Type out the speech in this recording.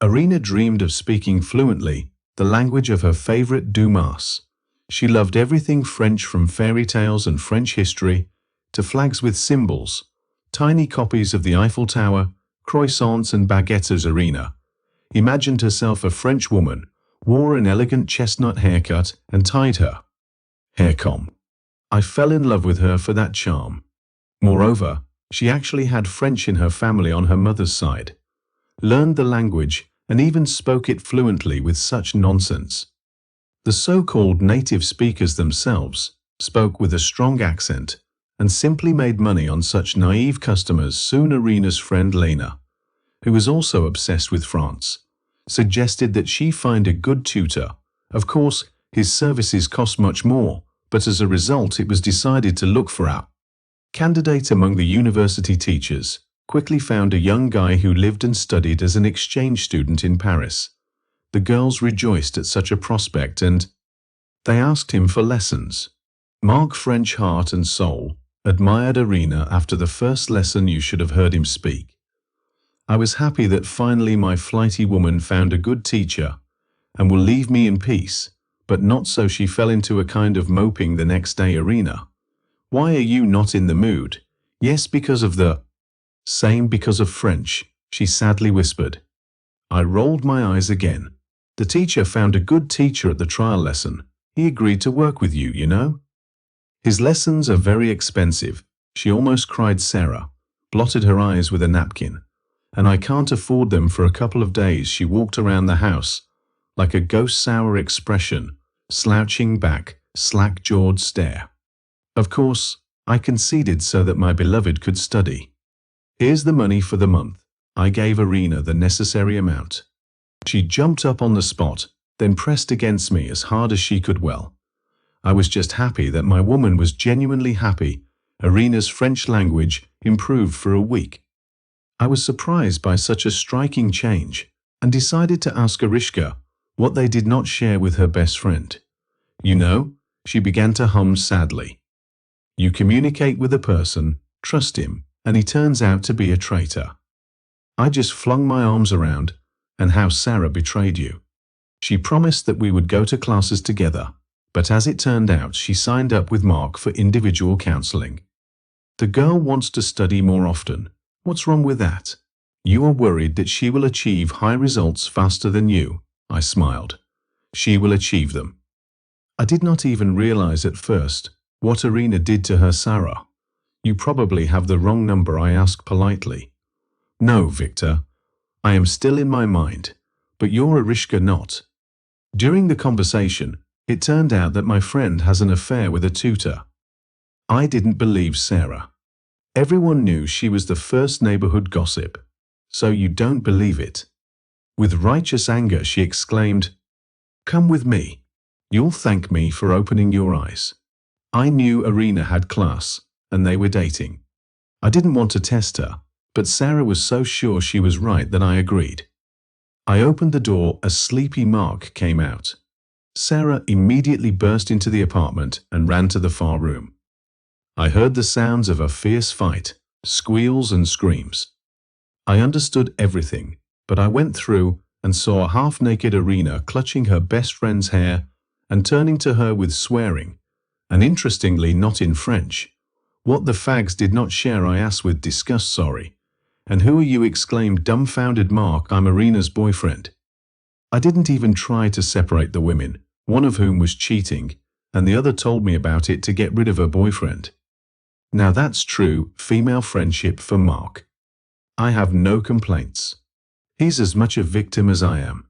Irina dreamed of speaking fluently the language of her favorite Dumas. She loved everything French, from fairy tales and French history to flags with symbols, tiny copies of the Eiffel Tower, croissants and baguettes. Irina imagined herself a French woman, wore an elegant chestnut haircut, and tied her hair comb. I fell in love with her for that charm. Moreover, she actually had French in her family on her mother's side, learned the language, and even spoke it fluently with such nonsense. The so-called native speakers themselves spoke with a strong accent and simply made money on such naive customers. Soon Irina's friend Lena, who was also obsessed with France, suggested that she find a good tutor. Of course, his services cost much more, but as a result it was decided to look for a candidate among the university teachers. Quickly found a young guy who lived and studied as an exchange student in Paris. The girls rejoiced at such a prospect and they asked him for lessons. Mark, French heart and soul, admired Irina after the first lesson. You should have heard him speak. I was happy that finally my flighty woman found a good teacher and will leave me in peace, but not so. She fell into a kind of moping the next day. Irina, why are you not in the mood? Yes, because of the same, because of French, she sadly whispered. I rolled my eyes again. The teacher found a good teacher at the trial lesson. He agreed to work with you, you know. His lessons are very expensive. She almost cried. Sarah blotted her eyes with a napkin. And I can't afford them for a couple of days. She walked around the house like a ghost, sour expression, slouching back, slack-jawed stare. Of course, I conceded so that my beloved could study. Here's the money for the month. I gave Irina the necessary amount. She jumped up on the spot, then pressed against me as hard as she could. Well, I was just happy that my woman was genuinely happy. Irina's French language improved for a week. I was surprised by such a striking change and decided to ask Arishka what they did not share with her best friend. You know, she began to hum sadly. You communicate with a person, trust him, and he turns out to be a traitor. I just flung my arms around. And how Sarah betrayed you. She promised that we would go to classes together, but as it turned out, she signed up with Mark for individual counseling. The girl wants to study more often. What's wrong with that? You are worried that she will achieve high results faster than you. I smiled. She will achieve them. I did not even realize at first what Irina did to her. Sarah, you probably have the wrong number, I asked politely. No, Victor. I am still in my mind, but you're Arishka not. During the conversation, it turned out that my friend has an affair with a tutor. I didn't believe Sarah. Everyone knew she was the first neighborhood gossip. So you don't believe it? With righteous anger, she exclaimed, Come with me. You'll thank me for opening your eyes. I knew Irina had class, and they were dating. I didn't want to test her, but Sarah was so sure she was right that I agreed. I opened the door as sleepy Mark came out. Sarah immediately burst into the apartment and ran to the far room. I heard the sounds of a fierce fight, squeals and screams. I understood everything, but I went through and saw a half-naked Irina clutching her best friend's hair and turning to her with swearing, and interestingly not in French. What the fags did not share, I asked with disgust. Sorry. And who are you? Exclaimed dumbfounded Mark. I'm Irina's boyfriend. I didn't even try to separate the women, one of whom was cheating, and the other told me about it to get rid of her boyfriend. Now that's true female friendship for Mark. I have no complaints. He's as much a victim as I am.